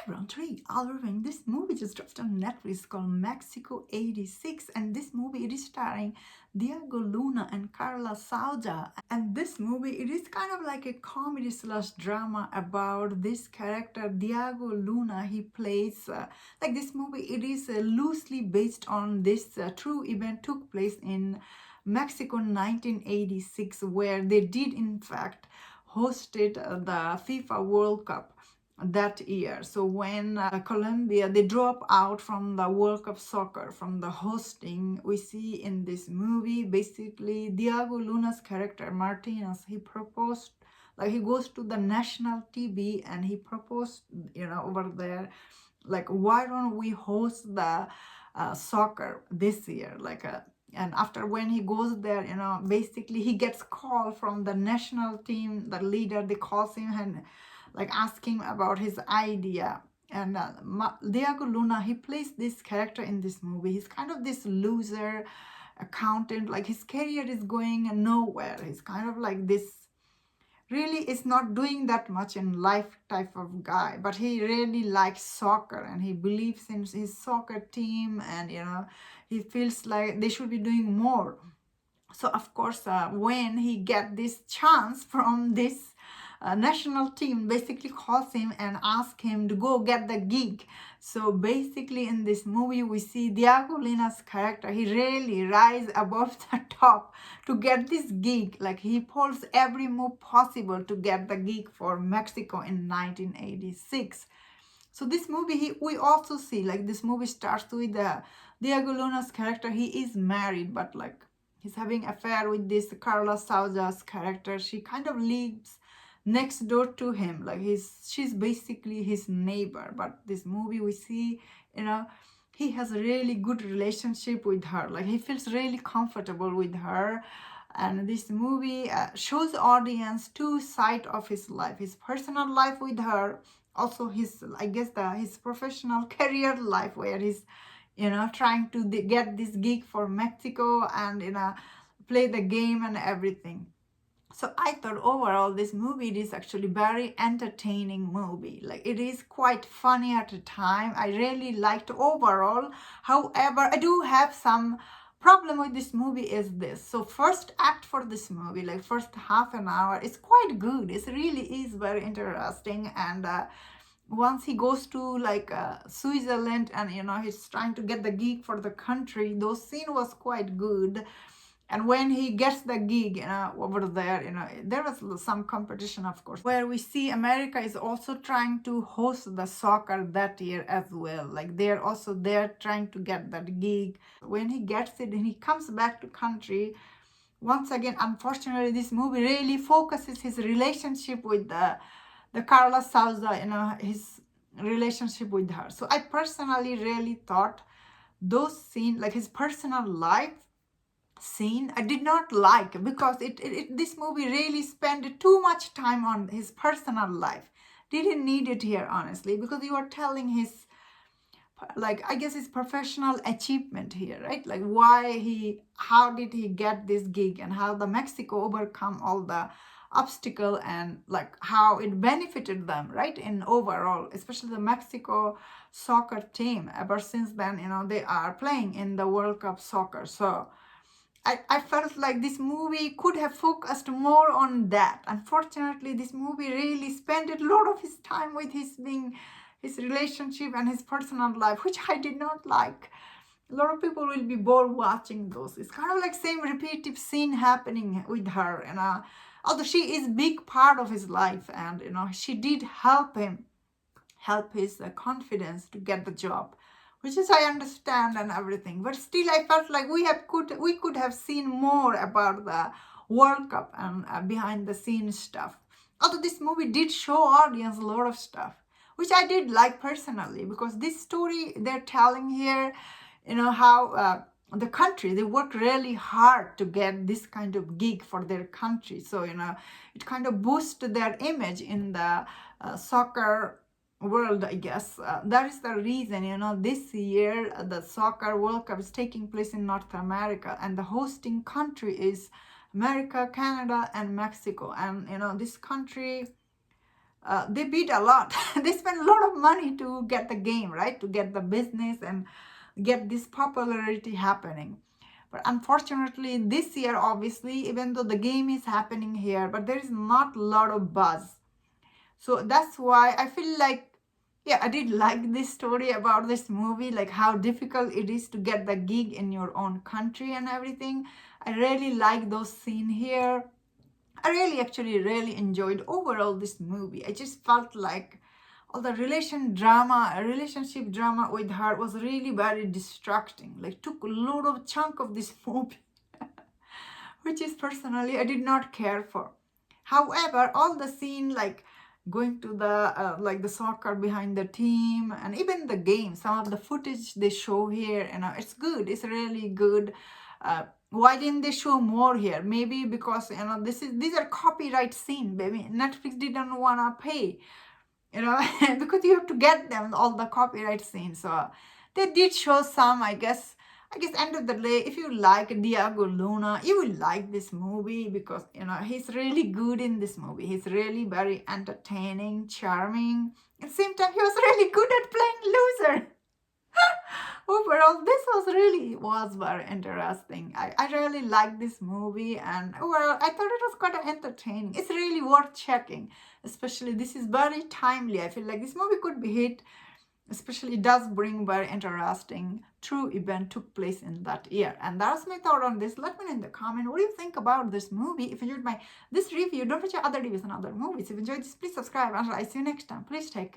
Round 3, Alvin. This movie just dropped on Netflix called Mexico 86, and this movie it is starring Diago Luna and Carla Sauja. And this movie it is kind of like a comedy slash drama about this character Diago Luna. He plays like this movie. It is loosely based on this true event took place in Mexico 1986, where they did in fact hosted the FIFA World Cup that year. So when Colombia, they drop out from the World Cup soccer, from the hosting, we see in this movie, basically Diago Luna's character, Martinez, he proposed, like he goes to the national TV and he proposed, over there, like, why don't we host the soccer this year? And after when he goes there, basically he gets call from the national team, the leader, they calls him and like ask him about his idea. And Diago Luna, he plays this character in this movie. He's kind of this loser accountant, like his career is going nowhere. He's kind of like this, really is not doing that much in life type of guy, but he really likes soccer and he believes in his soccer team, and he feels like they should be doing more. So of course when he get this chance from this national team, basically calls him and ask him to go get the gig. So basically in this movie we see Diago Luna's character, he really rise above the top to get this gig. Like he pulls every move possible to get the gig for Mexico in 1986. So this movie, we also see, like this movie starts with Diago Luna's character. He is married, but like he's having affair with this Carla Sauja's character. She kind of lives next door to him, like she's basically his neighbor. But this movie we see, he has a really good relationship with her, like he feels really comfortable with her. And this movie shows audience two sides of his life, his personal life with her, also his, I guess, his professional career life, where he's trying to get this gig for Mexico and play the game and everything. So I thought overall this movie, it is actually very entertaining movie. Like it is quite funny at the time. I really liked overall. However, I do have some problem with this movie is this. So first act for this movie, like first half an hour, is quite good. It really is very interesting. And once he goes to like Switzerland and he's trying to get the gig for the country, those scene was quite good. And when he gets the gig, over there, there was some competition, of course, where we see America is also trying to host the soccer that year as well. Like they're also there trying to get that gig. When he gets it and he comes back to country, once again, unfortunately, this movie really focuses his relationship with the Carla Souza, his relationship with her. So I personally really thought those scenes, like his personal life scene, I did not like, because this movie really spent too much time on his personal life. Didn't need it here, honestly, because you are telling his, like, I guess his professional achievement here, right? Like how did he get this gig, and how the Mexico overcome all the obstacle, and like how it benefited them, right? In overall, especially the Mexico soccer team, ever since then, they are playing in the World Cup soccer. So I felt like this movie could have focused more on that. Unfortunately, this movie really spent a lot of his time with his relationship and his personal life, which I did not like. A lot of people will be bored watching those. It's kind of like same repetitive scene happening with her. And although she is big part of his life, and she did help his confidence to get the job, which is I understand and everything, but still I felt like we could have seen more about the World Cup and behind the scenes stuff. Although this movie did show audience a lot of stuff, which I did like personally, because this story they're telling here, how the country, they work really hard to get this kind of gig for their country. So it kind of boosts their image in the soccer world, I guess. That is the reason, this year the soccer World Cup is taking place in North America, and the hosting country is America, Canada, and Mexico. And this country, they beat a lot. They spend a lot of money to get the game, right? To get the business and get this popularity happening. But unfortunately, this year, obviously, even though the game is happening here, but there is not a lot of buzz. So that's why I feel like, yeah, I did like this story about this movie, like how difficult it is to get the gig in your own country and everything. I really like those scenes here. I really actually really enjoyed overall this movie. I just felt like all the relationship drama with her was really very distracting. Like took a lot of chunk of this movie, which is personally I did not care for. However, all the scene like going to the like the soccer behind the team and even the game, some of the footage they show here, it's good. It's really good. Why didn't they show more here? Maybe because these are copyright scene. Maybe Netflix didn't wanna pay, because you have to get them all the copyright scenes. So they did show some, I guess end of the day, if you like Diago Luna, you will like this movie because he's really good in this movie. He's really very entertaining, charming. At the same time, he was really good at playing loser. Overall, this was very interesting. I really liked this movie, and overall, I thought it was quite entertaining. It's really worth checking, especially this is very timely. I feel like this movie could be hit, especially it does bring very interesting true event took place in that year. And that's my thought on this. Let me know in the comment what do you think about this movie. If you enjoyed this review, don't forget other reviews and other movies. If you enjoyed this, please subscribe, and I see you next time. Please take care.